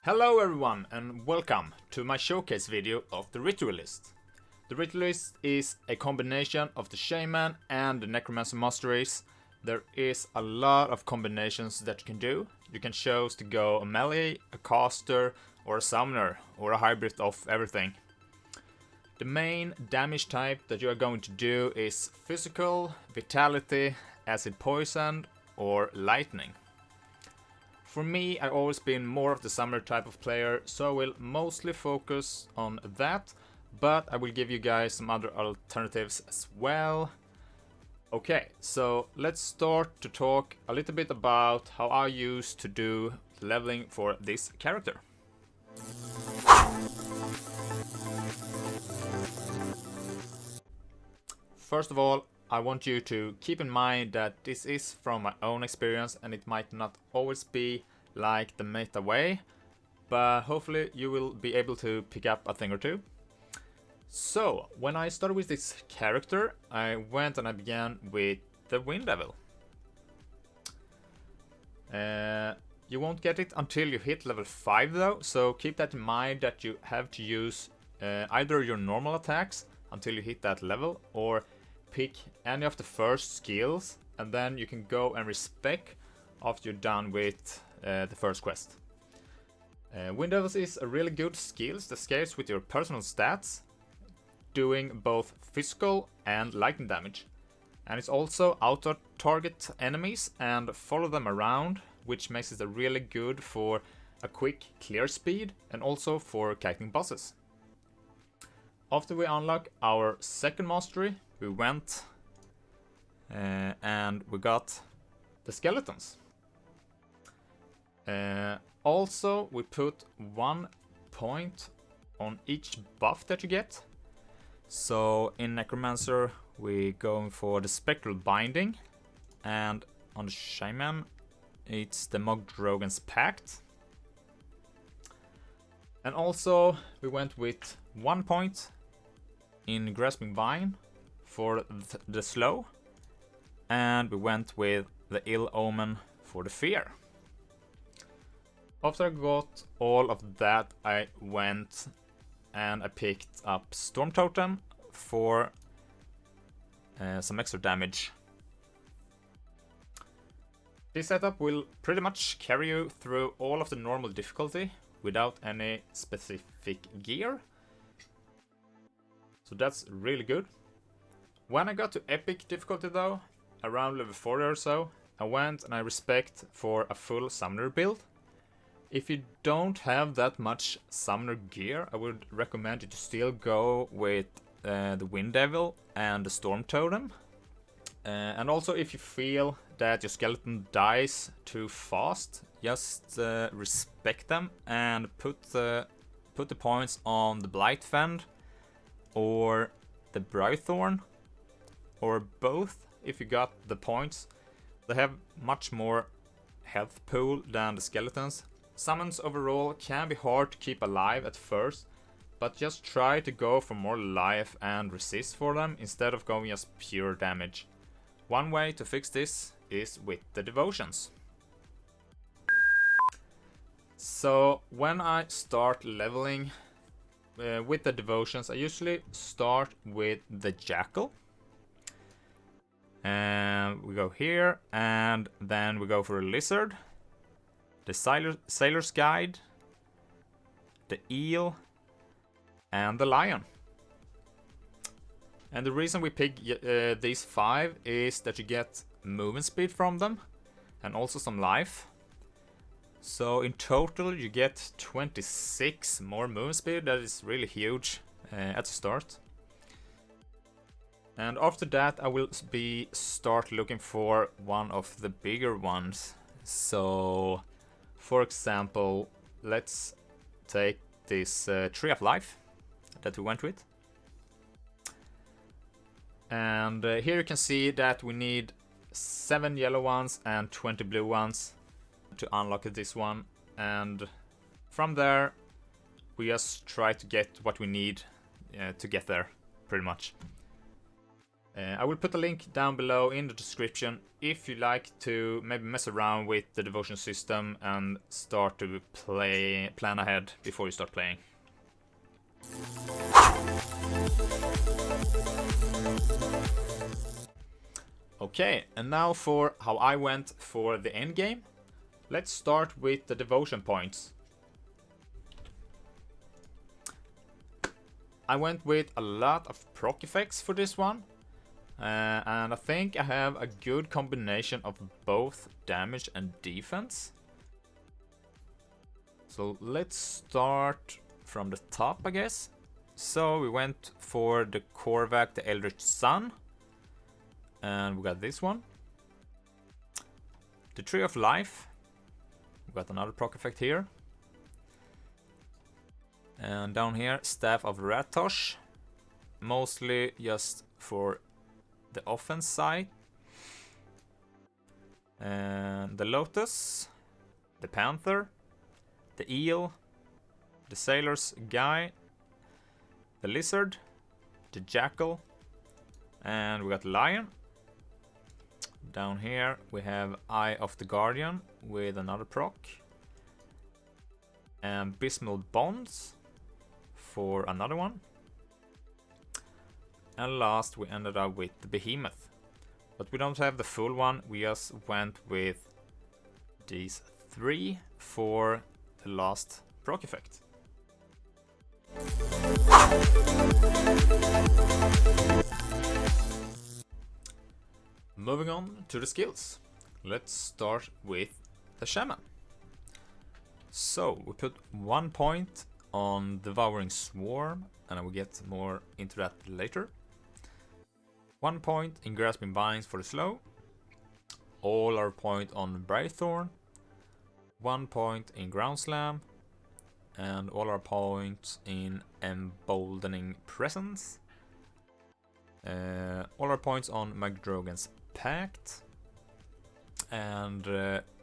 Hello everyone and welcome to my showcase video of the Ritualist. The Ritualist is a combination of the Shaman and the Necromancer masteries. There is a lot of combinations that you can do. You can choose to go a melee, a caster, or a summoner, or a hybrid of everything. The main damage type that you are going to do is physical, vitality, acid poison, or lightning. For me, I've always been more of the summoner type of player, so I will mostly focus on that, but I will give you guys some other alternatives as well. Okay, so let's start to talk a little bit about how I used to do leveling for this character. First of all, I want you to keep in mind that this is from my own experience and it might not always be like the meta way, but hopefully you will be able to pick up a thing or two. So, when I started with this character, I went and I began with the Wind Devil. You won't get it until you hit level 5 though, so keep that in mind that you have to use either your normal attacks until you hit that level, or pick any of the first skills and then you can go and respec after you're done with the first quest. Wind Devils is a really good skill that scales with your personal stats, doing both physical and lightning damage. And it's also auto-target enemies and follow them around, which makes it really good for a quick clear speed and also for kiting bosses. After we unlock our second mastery, we went and we got the skeletons. Also, we put 1 point on each buff that you get. So in Necromancer, we're going for the Spectral Binding, and on the Shaman, it's the Mogdrogan's Pact. And also, we went with 1 point in Grasping Vine for the slow, and we went with the Ill Omen for the fear. After I got all of that, I went and I picked up Storm Totem for some extra damage. This setup will pretty much carry you through all of the normal difficulty without any specific gear. So that's really good. When I got to epic difficulty though, around level 40 or so, I went and I respect for a full summoner build. If you don't have that much summoner gear, I would recommend you to still go with the Wind Devil and the Storm Totem. And also if you feel that your skeleton dies too fast, just respect them and put the points on the Blightfend or the Brightthorn, or both if you got the points. They have much more health pool than the skeletons. Summons overall can be hard to keep alive at first, but just try to go for more life and resist for them instead of going just pure damage. One way to fix this is with the devotions. So when I start leveling with the devotions, I usually start with the Jackal. And we go here, and then we go for a Lizard, the Sailor's Guide, the Eel, and the Lion. And the reason we pick these 5 is that you get movement speed from them, and also some life. So in total you get 26 more movement speed. That is really huge at the start. And after that I will start looking for one of the bigger ones. So for example, let's take this Tree of Life that we went with. And here you can see that we need 7 yellow ones and 20 blue ones to unlock this one. And from there we just try to get what we need to get there, pretty much. I will put a link down below in the description if you like to maybe mess around with the devotion system and start to plan ahead before you start playing. Okay, and now for how I went for the end game. Let's start with the devotion points. I went with a lot of proc effects for this one. And I think I have a good combination of both damage and defense. So let's start from the top, I guess. So we went for the Korvac, the Eldritch Sun. And we got this one. The Tree of Life. We got another proc effect here. And down here, Staff of Ratosh. Mostly just for the offense side. And the Lotus, the Panther, the Eel, the Sailor's Guy, the Lizard, the Jackal, and we got Lion. Down here we have Eye of the Guardian with another proc. And Abysmal Bonds for another one. And last we ended up with the Behemoth. But we don't have the full one, we just went with these three for the last proc effect. Moving on to the skills. Let's start with the Shaman. So we put 1 point on Devouring Swarm, and I will get more into that later. 1 point in Grasping Vines for the slow. All our point on Brightthorn. 1 point in Ground Slam. And all our points in Emboldening Presence. All our points on Magdrogan's Pact. And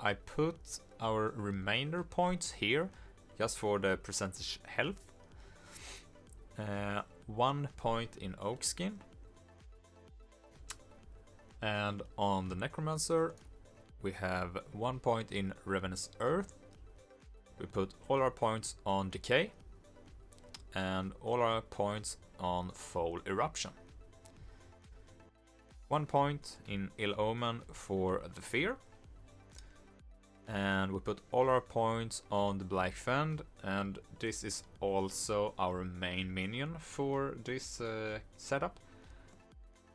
I put our remainder points here just for the percentage health. 1 point in Oakskin. And on the Necromancer, we have 1 point in Ravenous Earth. We put all our points on Decay. And all our points on Foul Eruption. 1 point in Ill Omen for the Fear. And we put all our points on the Black Fend. And this is also our main minion for this setup.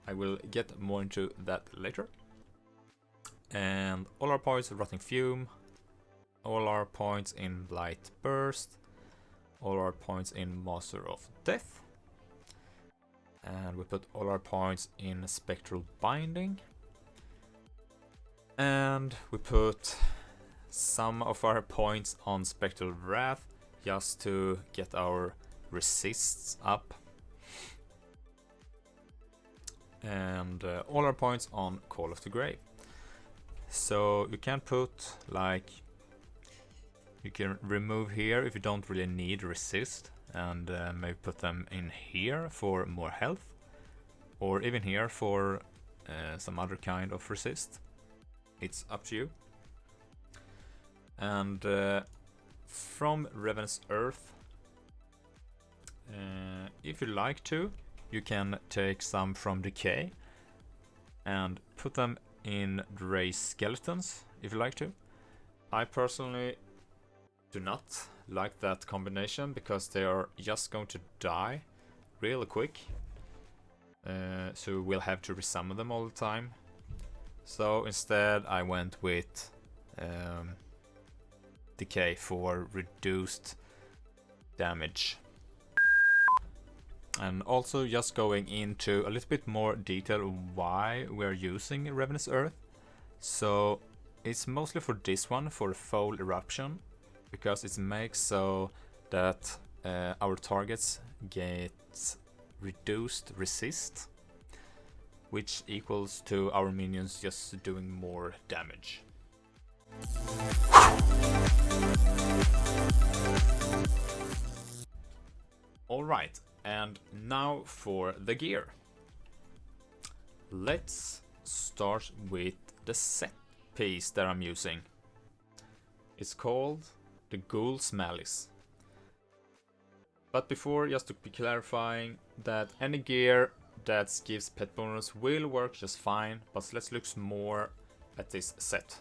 I will get more into that later. And all our points of Rotting Fume, all our points in Blight Burst, all our points in Master of Death, and we put all our points in Spectral Binding, and we put some of our points on Spectral Wrath just to get our resists up. And all our points on Call of the Grave. So you can put, like, you can remove here if you don't really need resist, and maybe put them in here for more health, or even here for some other kind of resist. It's up to you. And from Ravenous Earth, if you like to, you can take some from Decay and put them in Dray Skeletons, if you like to. I personally do not like that combination, because they are just going to die really quick. So we'll have to resummon them all the time. So instead I went with Decay for reduced damage. And also just going into a little bit more detail why we're using Ravenous Earth. So it's mostly for this one, for Foul Eruption, because it makes so that our targets get reduced resist, which equals to our minions just doing more damage. Alright, and now for the gear. let's start with the set piece that I'm using. It's called the Ghol's Malice. But before, just to be clarifying that any gear that gives pet bonus will work just fine, but let's look more at this set.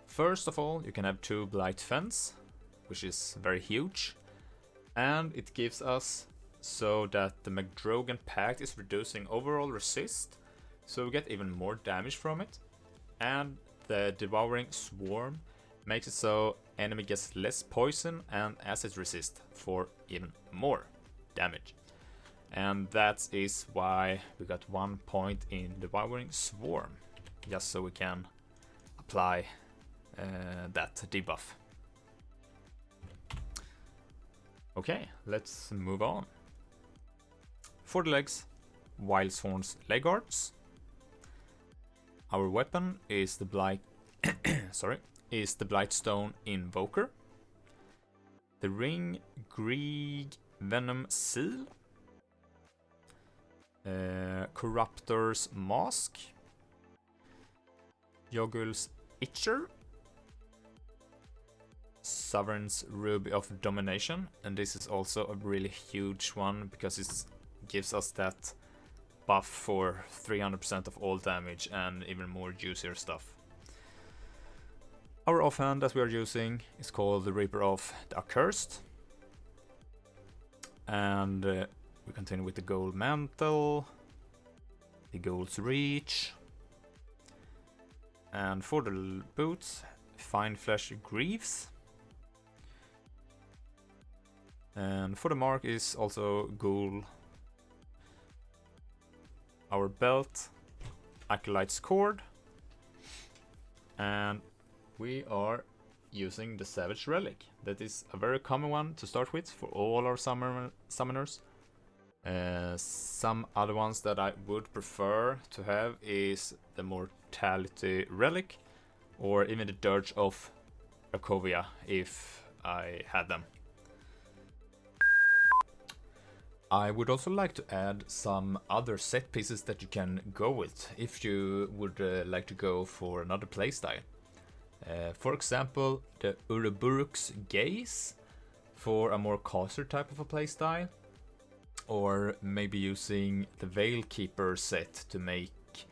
First of all, you can have 2 Blight Fence, which is very huge, and it gives us so that the McDrogan Pact is reducing overall resist, so we get even more damage from it, and the Devouring Swarm makes it so enemy gets less poison and acid resist for even more damage. And that is why we got 1 point in Devouring Swarm, just so we can apply that debuff. Okay, let's move on. For the legs, Wildsworn's leg guards. Our weapon is the Blightstone Invoker. The ring Grieg Venom Seal. Corruptor's Mask. Yoggul's Itcher. Sovereign's Ruby of Domination, and this is also a really huge one because it gives us that buff for 300% of all damage and even more juicier stuff. Our offhand that we are using is called the Reaper of the Accursed, and we continue with the Gold Mantle, the Ghol's Reach, and for the boots, Fine Flesh Greaves. And for the mark is also Ghol. Our belt, Acolyte's Cord. And we are using the Savage Relic. That is a very common one to start with for all our summoners. Some other ones that I would prefer to have is the Mortality Relic, or even the Dirge of Akovia if I had them. I would also like to add some other set pieces that you can go with if you would like to go for another playstyle. For example, the Uruburuk's Gaze for a more caster type of a playstyle, or maybe using the Veilkeeper set to make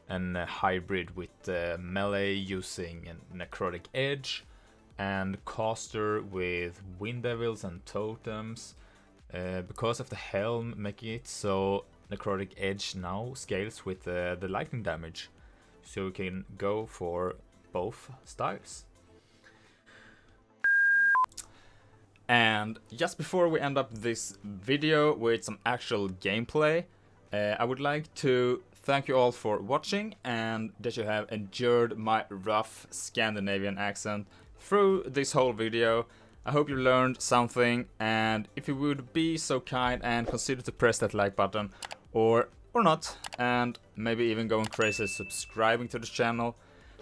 an hybrid with melee using a Necrotic Edge, and caster with Wind Devils and Totems. Because of the helm making it so Necrotic Edge now scales with the lightning damage, so you can go for both styles. And just before we end up this video with some actual gameplay, I would like to thank you all for watching and that you have endured my rough Scandinavian accent through this whole video. I hope you learned something, and if you would be so kind and consider to press that like button, or not, and maybe even going crazy subscribing to the channel.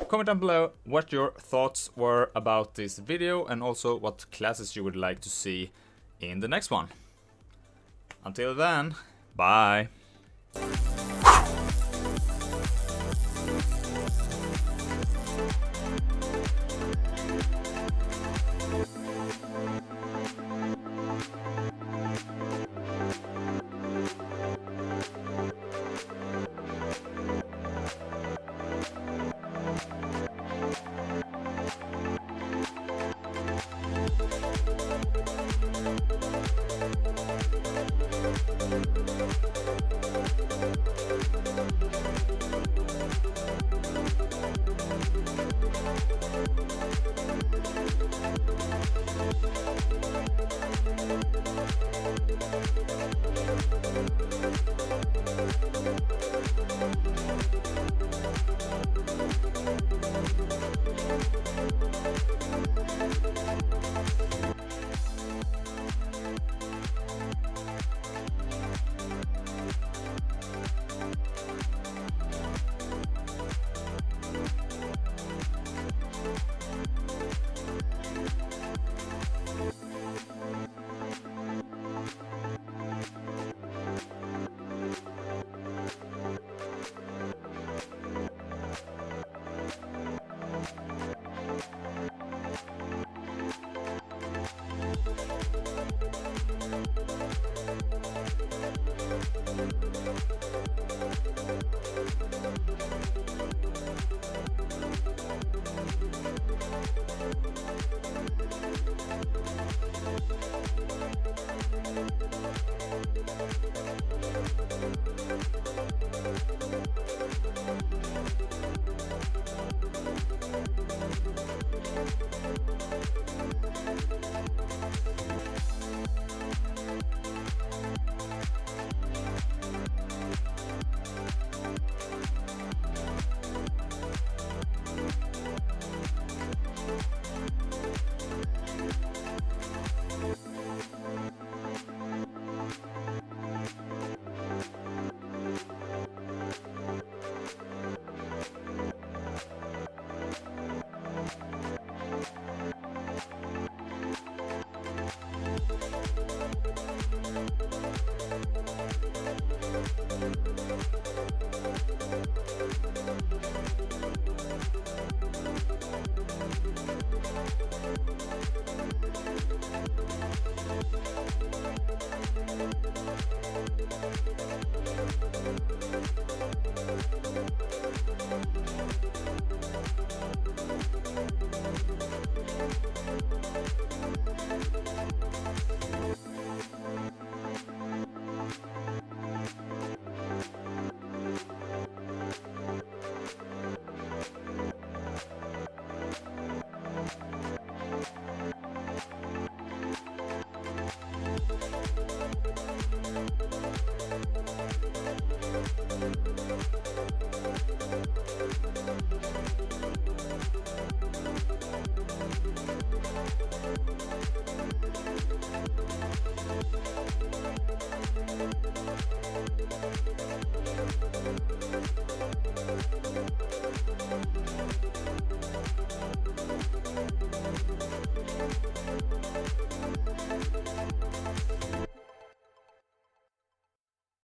Comment down below what your thoughts were about this video and also what classes you would like to see in the next one. Until then, bye!